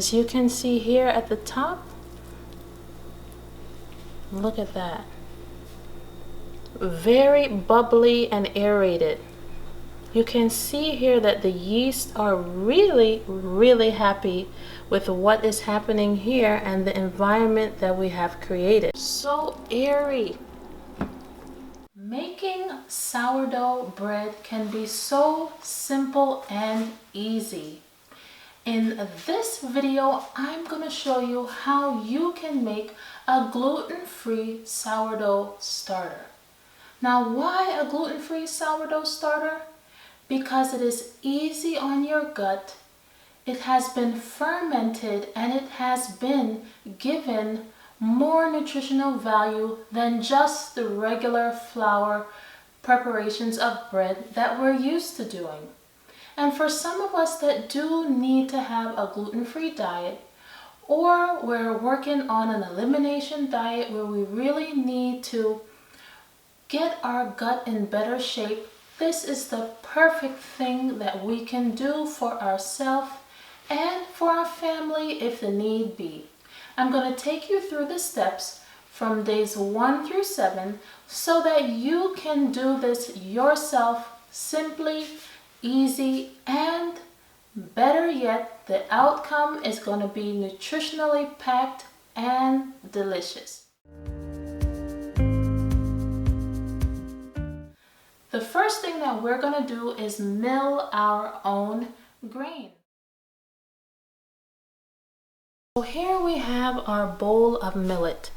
As you can see here at the top, look at that. Very bubbly and aerated. You can see here that the yeast are really happy with what is happening here and the environment that we have created. So airy. Making sourdough bread can be so simple and easy. In this video, I'm going to show you how you can make a gluten-free sourdough starter. Now, why a gluten-free sourdough starter? Because it is easy on your gut, it has been fermented, and it has been given more nutritional value than just the regular flour preparations of bread that we're used to doing. And for some of us that do need to have a gluten-free diet, or we're working on an elimination diet where we really need to get our gut in better shape, this is the perfect thing that we can do for ourselves and for our family if the need be. I'm going to take you through the steps from days 1 through 7 so that you can do this yourself simply, easy, and better yet, the outcome is going to be nutritionally packed and delicious. The first thing that we're going to do is mill our own grain. So here we have our bowl of millet.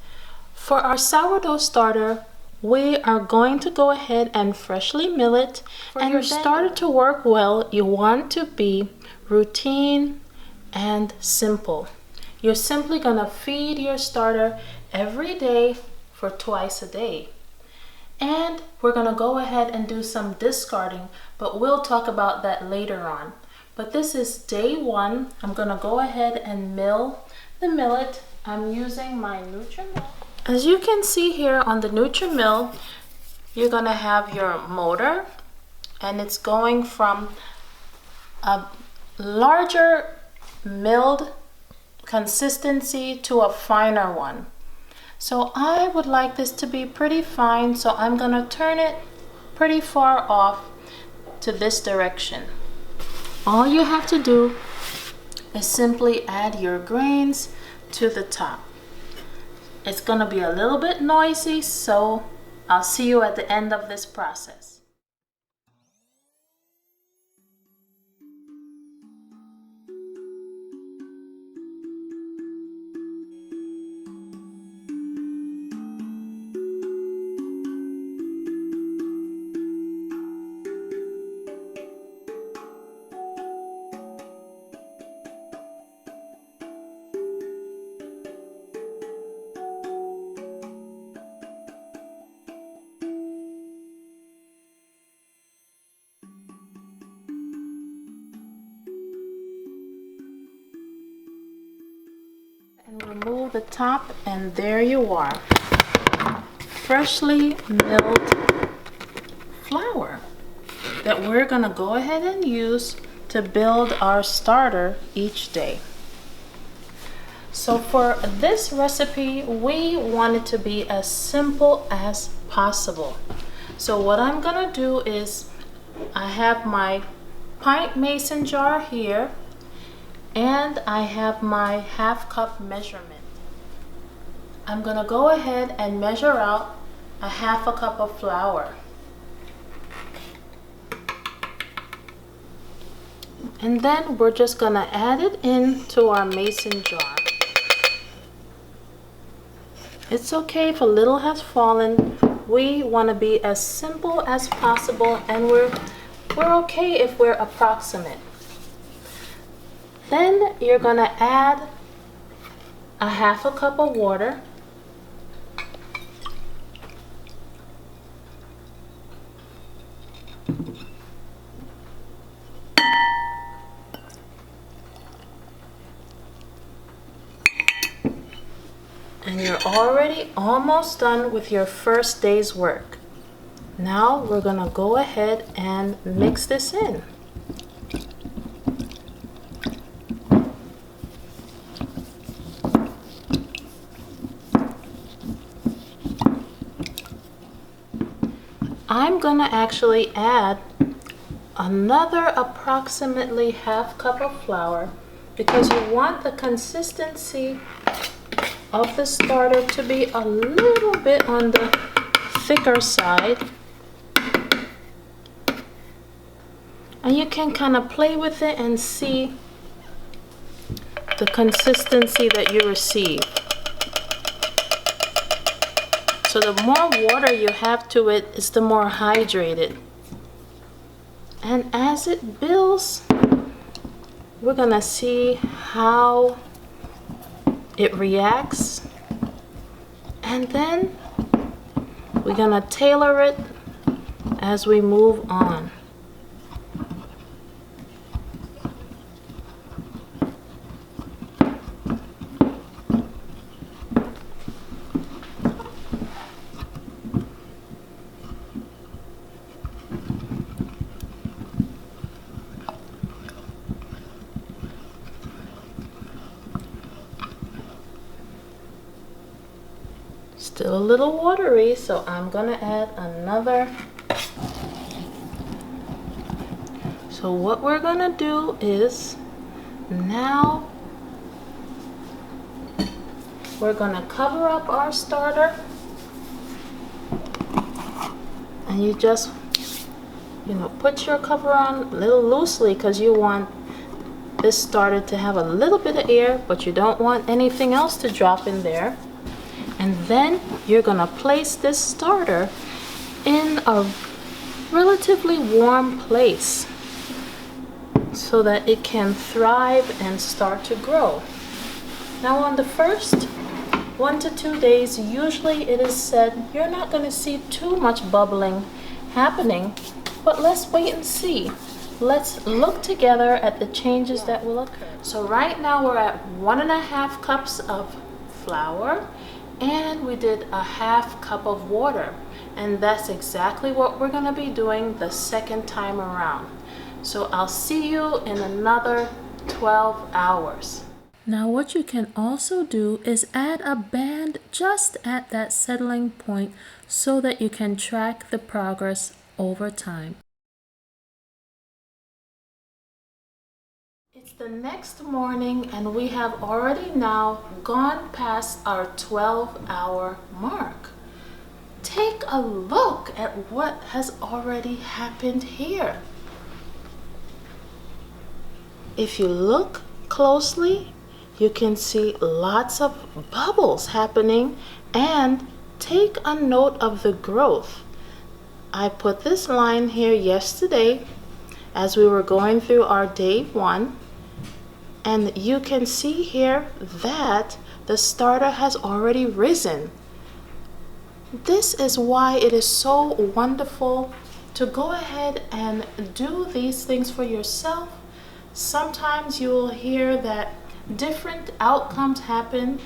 For our sourdough starter, we are going to go ahead and freshly mill it. For your starter to work well, you want to be routine and simple. You're simply going to feed your starter every day for twice a day. And we're going to go ahead and do some discarding, but we'll talk about that later on. But this is day 1. I'm going to go ahead and mill the millet. I'm using my Nutri-Mill. As you can see here on the Nutri-Mill, you're going to have your motor, and it's going from a larger milled consistency to a finer one. So I would like this to be pretty fine, so I'm going to turn it pretty far off to this direction. All you have to do is simply add your grains to the top. It's going to be a little bit noisy, so I'll see you at the end of this process. And remove the top, and there you are, freshly milled flour that we're going to go ahead and use to build our starter each day. So for this recipe, we want it to be as simple as possible. So what I'm going to do is, I have my pint mason jar here, and I have my half cup measurement. I'm going to go ahead and measure out a half a cup of flour. And then we're just going to add it into our mason jar. It's okay if a little has fallen. We want to be as simple as possible, and we're okay if we're approximate. Then you're going to add a half a cup of water. And you're already almost done with your first day's work. Now we're going to go ahead and mix this in. I'm gonna actually add another approximately half cup of flour because you want the consistency of the starter to be a little bit on the thicker side. And you can kind of play with it and see the consistency that you receive. So the more water you have to it, it's the more hydrated. And as it builds, we're gonna see how it reacts. And then we're gonna tailor it as we move on. Still a little watery, so I'm gonna add another. So what we're gonna do is now we're gonna cover up our starter, and you just put your cover on a little loosely because you want this starter to have a little bit of air, but you don't want anything else to drop in there. And then you're gonna place this starter in a relatively warm place so that it can thrive and start to grow. Now on the first 1 to 2 days, usually it is said you're not gonna see too much bubbling happening, but let's wait and see. Let's look together at the changes that will occur. So right now we're at 1.5 cups of flour, and we did a half cup of water, and that's exactly what we're going to be doing the second time around. So I'll see you in another 12 hours. Now what you can also do is add a band just at that settling point so that you can track the progress over time. It's the next morning and we have already now gone past our 12-hour mark. Take a look at what has already happened here. If you look closely, you can see lots of bubbles happening, and take a note of the growth. I put this line here yesterday as we were going through our day 1. And you can see here that the starter has already risen. This is why it is so wonderful to go ahead and do these things for yourself. Sometimes you will hear that different outcomes happen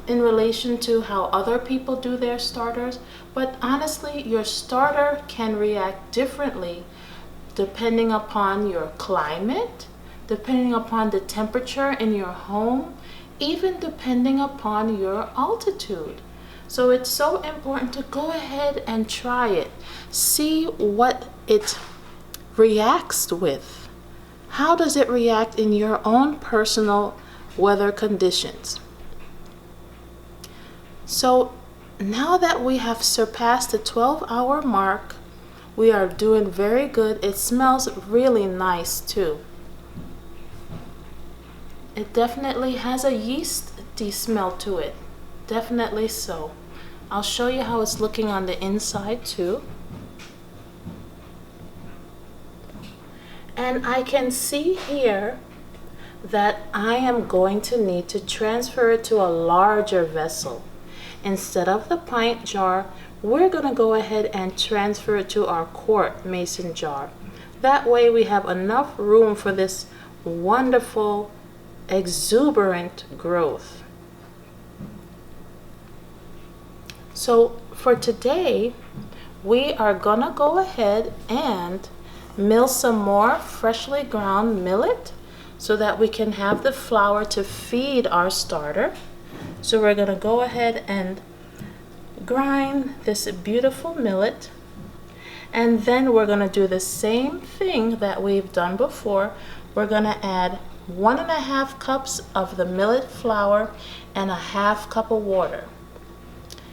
in relation to how other people do their starters, but honestly, your starter can react differently depending upon your climate, depending upon the temperature in your home, even depending upon your altitude. So it's so important to go ahead and try it. See what it reacts with. How does it react in your own personal weather conditions? So now that we have surpassed the 12-hour mark, we are doing very good. It smells really nice too. It definitely has a yeasty smell to it. Definitely so. I'll show you how it's looking on the inside too. And I can see here that I am going to need to transfer it to a larger vessel. Instead of the pint jar, we're going to go ahead and transfer it to our quart mason jar. That way we have enough room for this wonderful exuberant growth. So for today, we are gonna go ahead and mill some more freshly ground millet so that we can have the flour to feed our starter. So we're gonna go ahead and grind this beautiful millet, And then we're gonna do the same thing that we've done before. We're gonna add 1.5 cups of the millet flour and a 1/2 cup of water.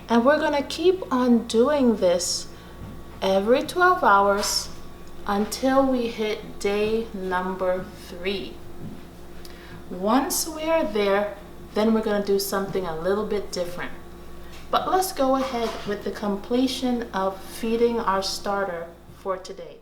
And we're gonna keep on doing this every 12 hours until we hit day number 3. Once we are there, then we're gonna do something a little bit different. But let's go ahead with the completion of feeding our starter for today.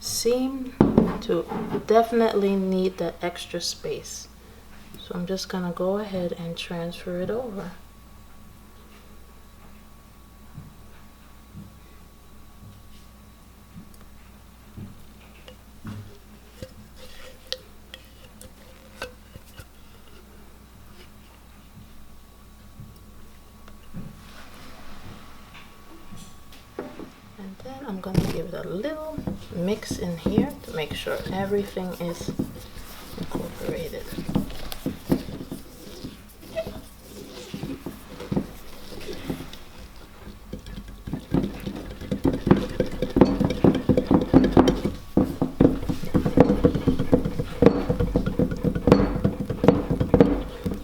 Seem to definitely need the extra space. So I'm just gonna go ahead and transfer it over. And then I'm gonna give it a little mix in here to make sure everything is incorporated.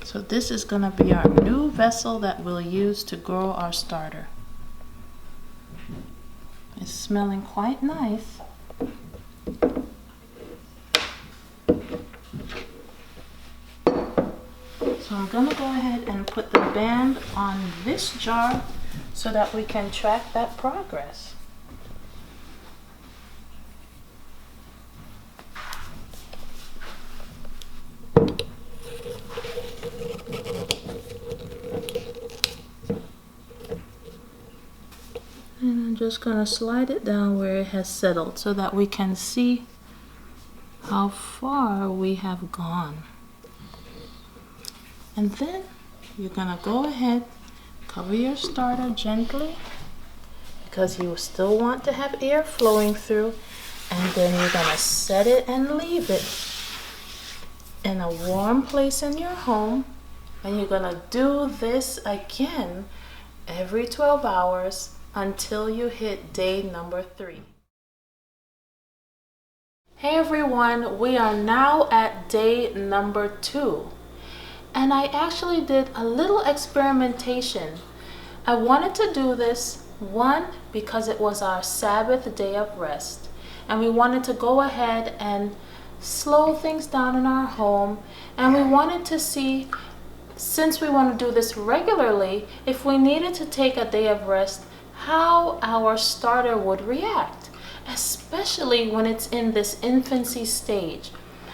So this is gonna be our new vessel that we'll use to grow our starter. It's smelling quite nice. So I'm gonna go ahead and put the band on this jar so that we can track that progress. And I'm just gonna slide it down where it has settled so that we can see how far we have gone. And then you're gonna go ahead, cover your starter gently because you still want to have air flowing through, and then you're gonna set it and leave it in a warm place in your home. And you're gonna do this again every 12 hours until you hit day number 3. Hey everyone, we are now at day number 2. And I actually did a little experimentation. I wanted to do this, one, because it was our Sabbath day of rest. And we wanted to go ahead and slow things down in our home. And we wanted to see, since we want to do this regularly, if we needed to take a day of rest, how our starter would react, especially when it's in this infancy stage.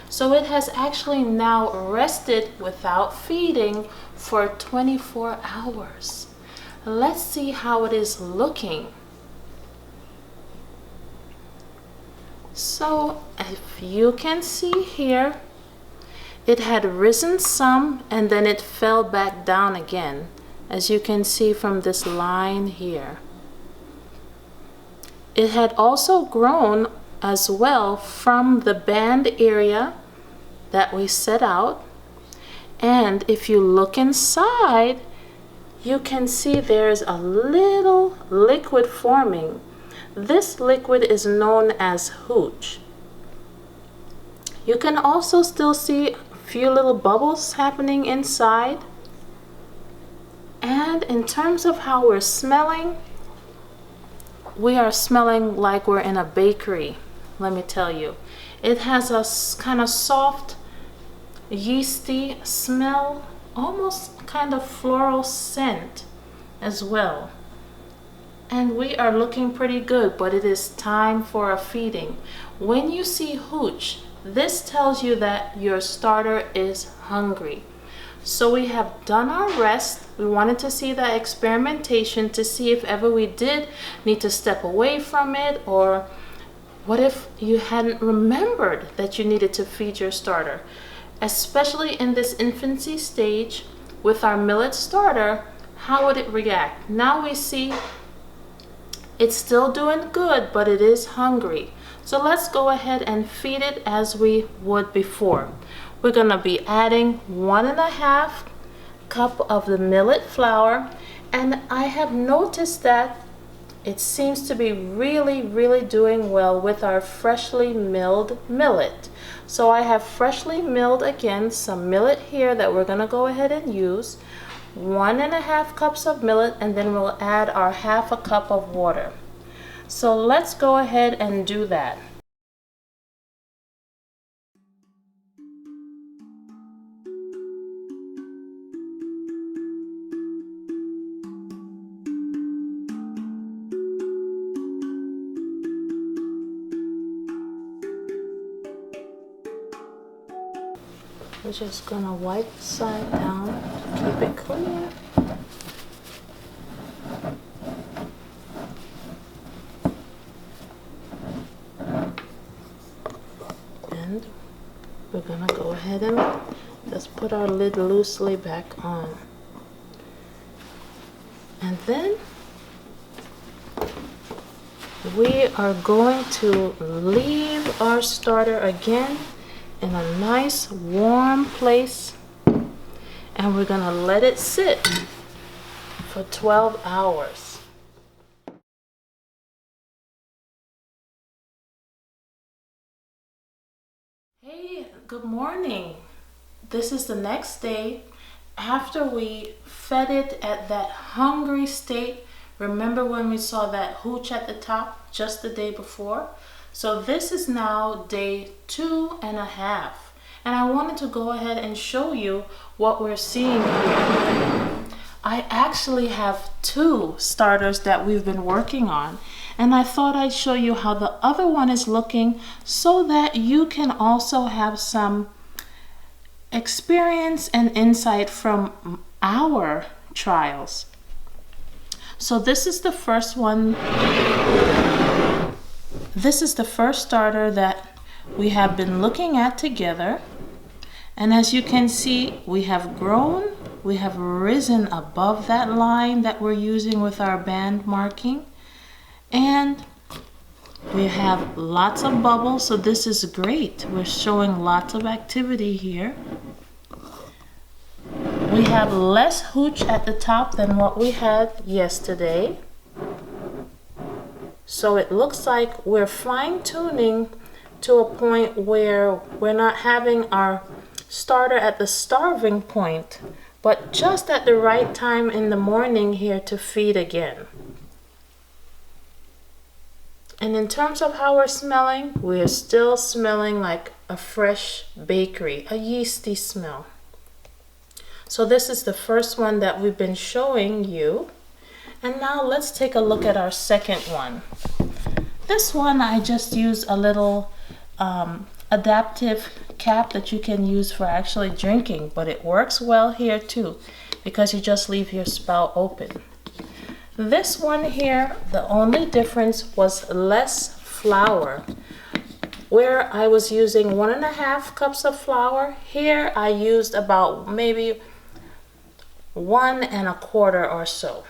So it has actually now rested without feeding for 24 hours. Let's see how it is looking. So if you can see here, it had risen some and then it fell back down again, as you can see from this line here. It had also grown as well from the band area that we set out. And if you look inside, you can see there's a little liquid forming. This liquid is known as hooch. You can also still see a few little bubbles happening inside. And in terms of how we're smelling, we are smelling like we're in a bakery, let me tell you. It has a kind of soft, yeasty smell, almost kind of floral scent as well. And we are looking pretty good, but it is time for a feeding. When you see hooch, this tells you that your starter is hungry. So we have done our rest. We wanted to see that experimentation to see if ever we did need to step away from it, or what if you hadn't remembered that you needed to feed your starter. Especially in this infancy stage with our millet starter, how would it react? Now we see it's still doing good, but it is hungry. So let's go ahead and feed it as we would before. We're gonna be adding 1.5 cup of the millet flour, and I have noticed that it seems to be really doing well with our freshly milled millet. So I have freshly milled again some millet here that we're gonna go ahead and use. 1.5 cups of millet, and then we'll add our 1/2 cup of water. So let's go ahead and do that. We're just gonna wipe the side down, keep it clean. And we're gonna go ahead and just put our lid loosely back on. And then we are going to leave our starter again in a nice warm place, and we're gonna let it sit for 12 hours. Hey, good morning. This is the next day after we fed it at that hungry state. Remember when we saw that hooch at the top just the day before? So this is now day 2.5, and I wanted to go ahead and show you what we're seeing here. I actually have 2 starters that we've been working on, and I thought I'd show you how the other one is looking so that you can also have some experience and insight from our trials. So this is the first one. This is the first starter that we have been looking at together. And as you can see, we have grown, we have risen above that line that we're using with our band marking. And we have lots of bubbles, so this is great. We're showing lots of activity here. We have less hooch at the top than what we had yesterday. So it looks like we're fine-tuning to a point where we're not having our starter at the starving point, but just at the right time in the morning here to feed again. And in terms of how we're smelling, we're still smelling like a fresh bakery, a yeasty smell. So this is the first one that we've been showing you. And now let's take a look at our second one. This one I just used a little adaptive cap that you can use for actually drinking, but it works well here too because you just leave your spout open. This one here, the only difference was less flour. Where I was using 1.5 cups of flour, here I used about maybe 1.25 or so.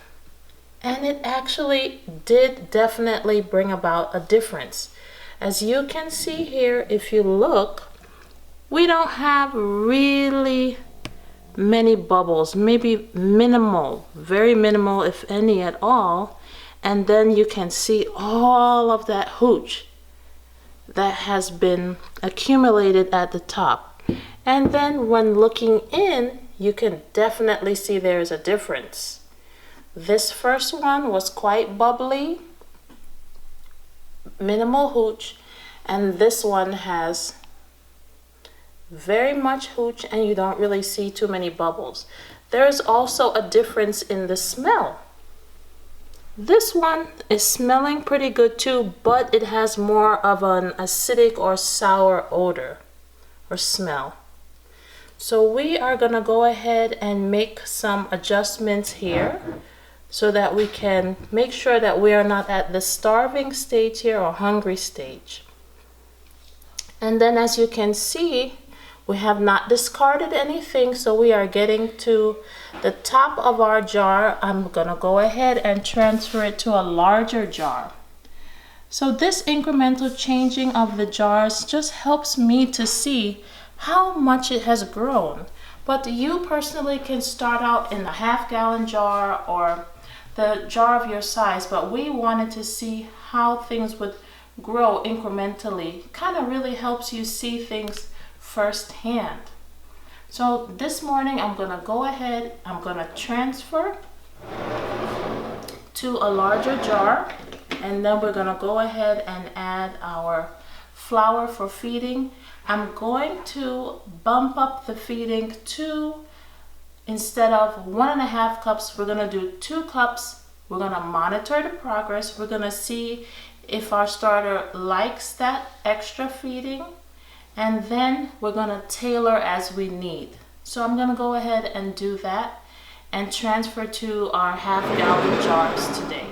And it actually did definitely bring about a difference. As you can see here, if you look, we don't have really many bubbles, maybe minimal, very minimal if any at all. And then you can see all of that hooch that has been accumulated at the top. And then when looking in, you can definitely see there's a difference. This first one was quite bubbly, minimal hooch, and this one has very much hooch and you don't really see too many bubbles. There's also a difference in the smell. This one is smelling pretty good too, but it has more of an acidic or sour odor or smell. So we are gonna go ahead and make some adjustments here so that we can make sure that we are not at the starving stage here or hungry stage. And then as you can see, we have not discarded anything, so we are getting to the top of our jar. I'm gonna go ahead and transfer it to a larger jar. So this incremental changing of the jars just helps me to see how much it has grown. But you personally can start out in a half-gallon jar or the jar of your size, but we wanted to see how things would grow incrementally. Kind of really helps you see things firsthand. So this morning I'm gonna go ahead, I'm gonna transfer to a larger jar, and then we're gonna go ahead and add our flour for feeding. I'm going to bump up the feeding to, instead of 1.5 cups, we're gonna do 2 cups. We're gonna monitor the progress. We're gonna see if our starter likes that extra feeding, and then we're gonna tailor as we need. So I'm gonna go ahead and do that and transfer to our half-gallon jars today.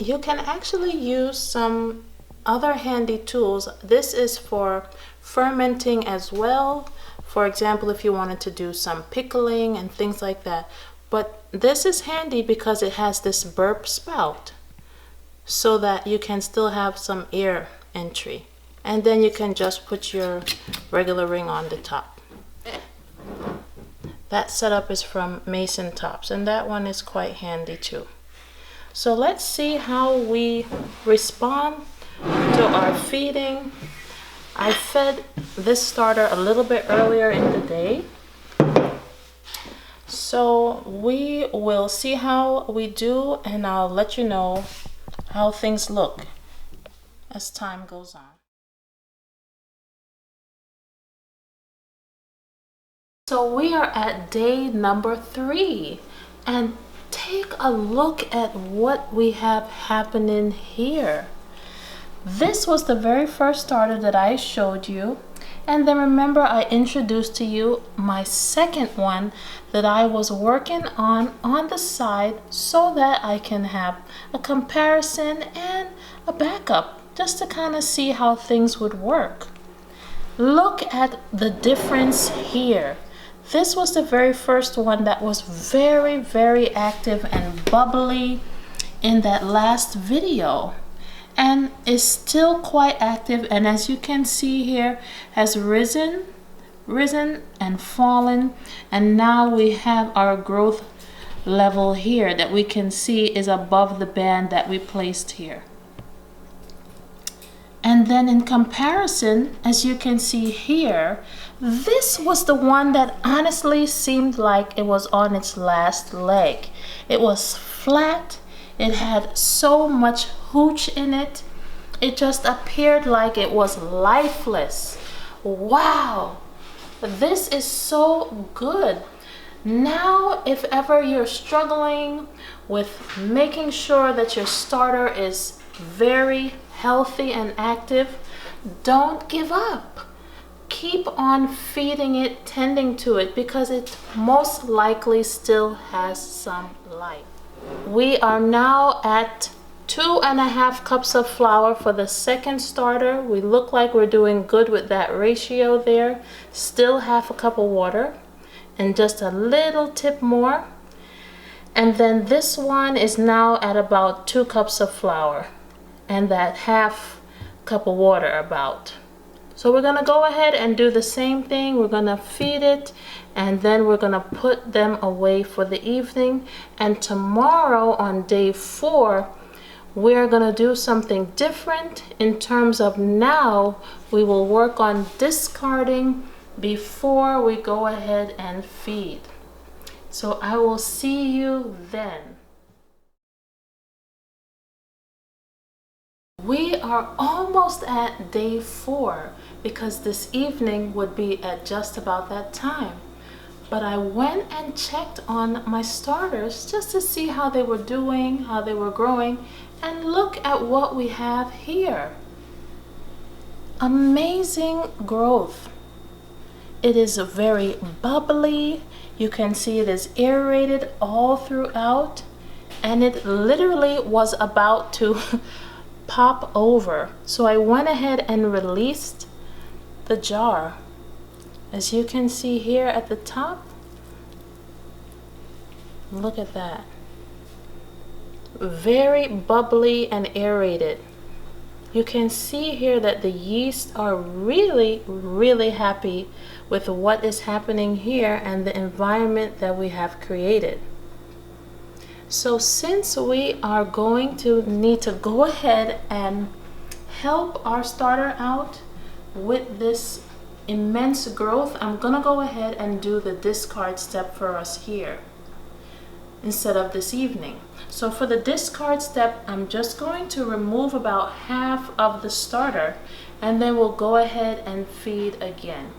You can actually use some other handy tools. This is for fermenting as well. For example, if you wanted to do some pickling and things like that. But this is handy because it has this burp spout so that you can still have some air entry. And then you can just put your regular ring on the top. That setup is from Mason Tops, and that one is quite handy too. So let's see how we respond to our feeding. I fed this starter a little bit earlier in the day. So we will see how we do, and I'll let you know how things look as time goes on. So we are at day number 3, and take a look at what we have happening here. This was the very first starter that I showed you, and then remember I introduced to you my second one that I was working on the side so that I can have a comparison and a backup just to kind of see how things would work. Look at the difference here. This was the very first one that was very, very active and bubbly in that last video, and is still quite active, and as you can see here, has risen and fallen, and now we have our growth level here that we can see is above the band that we placed here. And then in comparison, as you can see here, this was the one that honestly seemed like it was on its last leg. It was flat, it had so much hooch in it, It just appeared like it was lifeless. Wow, this is so good. Now, if ever you're struggling with making sure that your starter is very healthy and active, don't give up. Keep on feeding it, tending to it, because it most likely still has some life. We are now at 2.5 cups of flour for the second starter. We look like we're doing good with that ratio there. Still half a cup of water and just a little tip more. And then this one is now at about 2 cups of flour and that half cup of water about. So we're gonna go ahead and do the same thing. We're gonna feed it and then we're gonna put them away for the evening. And tomorrow on day 4, we're gonna do something different in terms of now we will work on discarding before we go ahead and feed. So I will see you then. We are almost at day 4 because this evening would be at just about that time. But I went and checked on my starters just to see how they were doing, how they were growing, and look at what we have here. Amazing growth. It is very bubbly. You can see it is aerated all throughout, and it literally was about to pop over. So I went ahead and released the jar. As you can see here at the top, look at that. Very bubbly and aerated. You can see here that the yeast are really happy with what is happening here and the environment that we have created. So since we are going to need to go ahead and help our starter out with this immense growth, I'm gonna go ahead and do the discard step for us here instead of this evening. So for the discard step, I'm just going to remove about half of the starter and then we'll go ahead and feed again.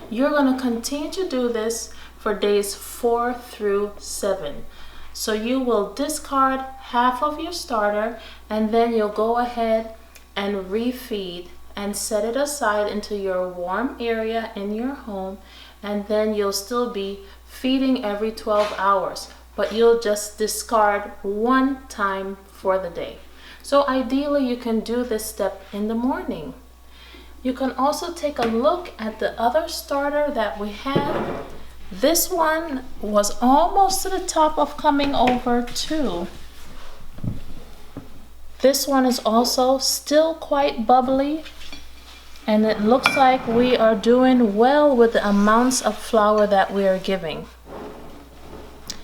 You're going to continue to do this for days 4 through 7. So you will discard half of your starter and then you'll go ahead and refeed and set it aside into your warm area in your home, and then you'll still be feeding every 12 hours, but you'll just discard one time for the day. So ideally you can do this step in the morning. You can also take a look at the other starter that we have. This one was almost to the top of coming over too. This one is also still quite bubbly, and it looks like we are doing well with the amounts of flour that we are giving.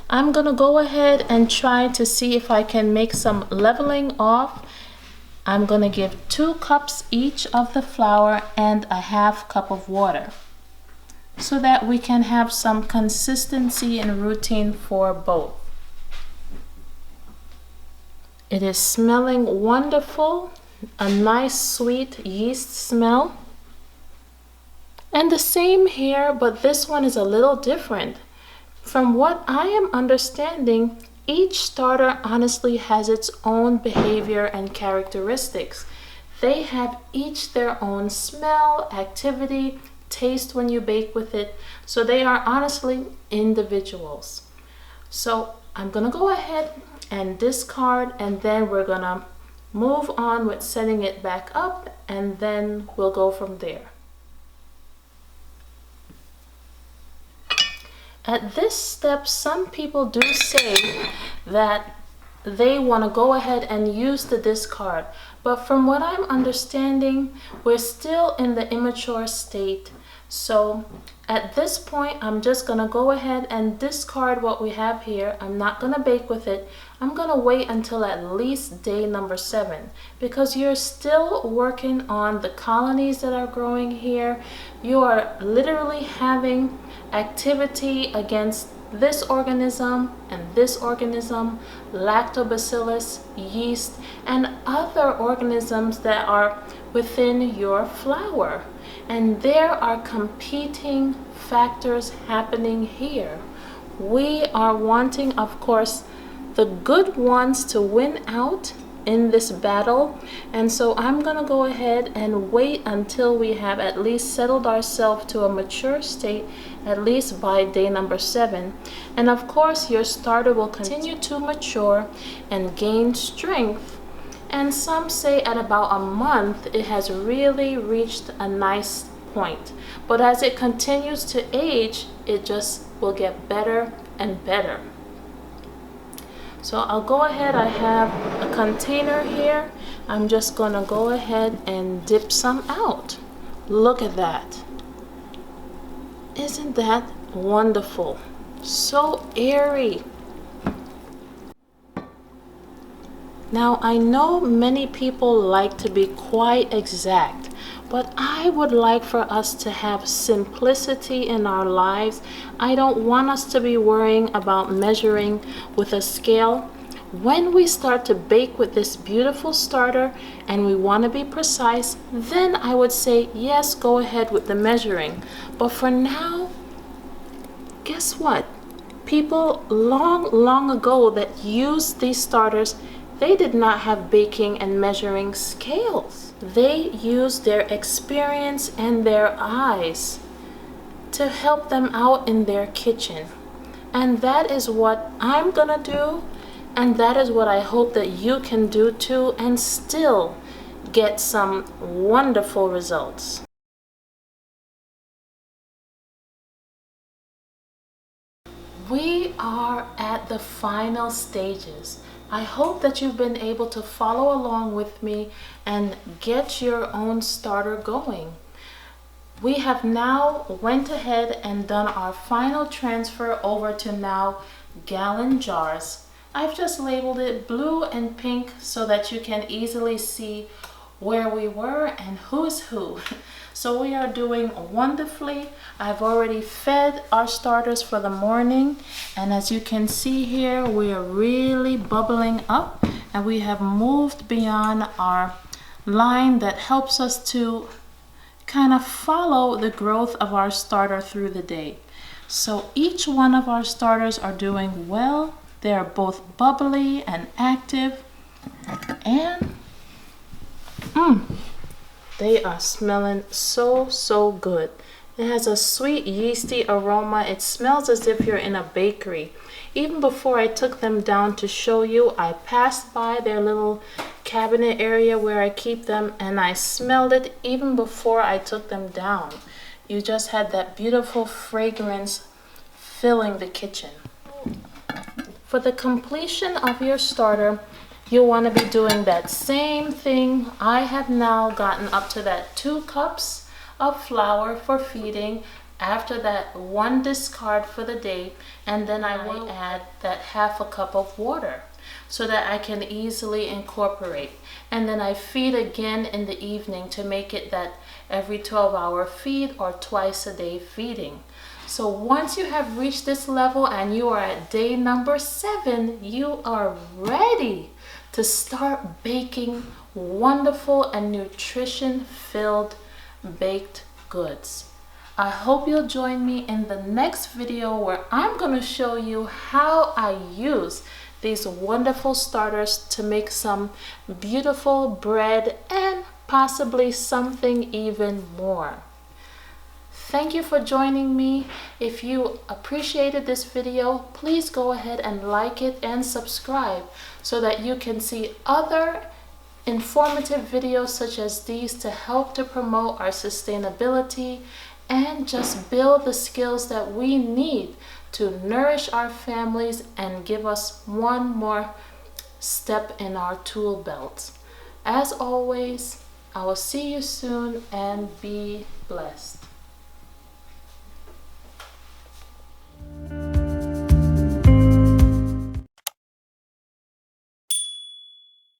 I'm gonna go ahead and try to see if I can make some leveling off. I'm gonna give 2 cups each of the flour and a half cup of water so that we can have some consistency and routine for both. It is smelling wonderful, a nice sweet yeast smell. And the same here, but this one is a little different. From what I am understanding, each starter honestly has its own behavior and characteristics. They have each their own smell, activity, taste when you bake with it. So they are honestly individuals. So I'm gonna go ahead and discard, and then we're gonna move on with setting it back up, and then we'll go from there. At this step, some people do say that they want to go ahead and use the discard, but from what I'm understanding, we're still in the immature state. So at this point, I'm just gonna go ahead and discard what we have here. I'm not gonna bake with it. I'm gonna wait until at least day number 7, because you're still working on the colonies that are growing here. You are literally having activity against this organism and this organism, lactobacillus, yeast, and other organisms that are within your flour. And there are competing factors happening here. We are wanting, of course, the good ones to win out in this battle, and so I'm gonna go ahead and wait until we have at least settled ourselves to a mature state, at least by day number 7. And of course your starter will continue to mature and gain strength, and some say at about a month it has really reached a nice point. But as it continues to age, it just will get better and better. So I'll go ahead, I have a container here. I'm just gonna go ahead and dip some out. Look at that. Isn't that wonderful? So airy. Now I know many people like to be quite exact, but I would like for us to have simplicity in our lives. I don't want us to be worrying about measuring with a scale. When we start to bake with this beautiful starter and we want to be precise, then I would say yes, go ahead with the measuring. But for now, guess what? People long ago that used these starters, they did not have baking and measuring scales. They used their experience and their eyes to help them out in their kitchen. And that is what I'm gonna do, and that is what I hope that you can do too, and still get some wonderful results. We are at the final stages. I hope that you've been able to follow along with me and get your own starter going. We have now went ahead and done our final transfer over to now gallon jars. I've just labeled it blue and pink so that you can easily see where we were and who's who. So we are doing wonderfully. I've already fed our starters for the morning, and as you can see here, we are really bubbling up, and we have moved beyond our line that helps us to kind of follow the growth of our starter through the day. So each one of our starters are doing well. They are both bubbly and active, and they are smelling so good. It has a sweet yeasty aroma. It smells as if you're in a bakery. Even before I took them down to show you, I passed by their little cabinet area where I keep them, and I smelled it even before I took them down. You just had that beautiful fragrance filling the kitchen. For the completion of your starter, you'll want to be doing that same thing. I have now gotten up to that 2 cups of flour for feeding after that 1 discard for the day, and then I will add that 1/2 cup of water so that I can easily incorporate. And then I feed again in the evening to make it that every 12-hour feed or twice a day feeding. So once you have reached this level and you are at day number 7, you are ready to start baking wonderful and nutrition-filled baked goods. I hope you'll join me in the next video where I'm going to show you how I use these wonderful starters to make some beautiful bread and possibly something even more. Thank you for joining me. If you appreciated this video, please go ahead and like it and subscribe so that you can see other informative videos such as these to help to promote our sustainability and just build the skills that we need to nourish our families and give us one more step in our tool belt. As always, I will see you soon, and be blessed.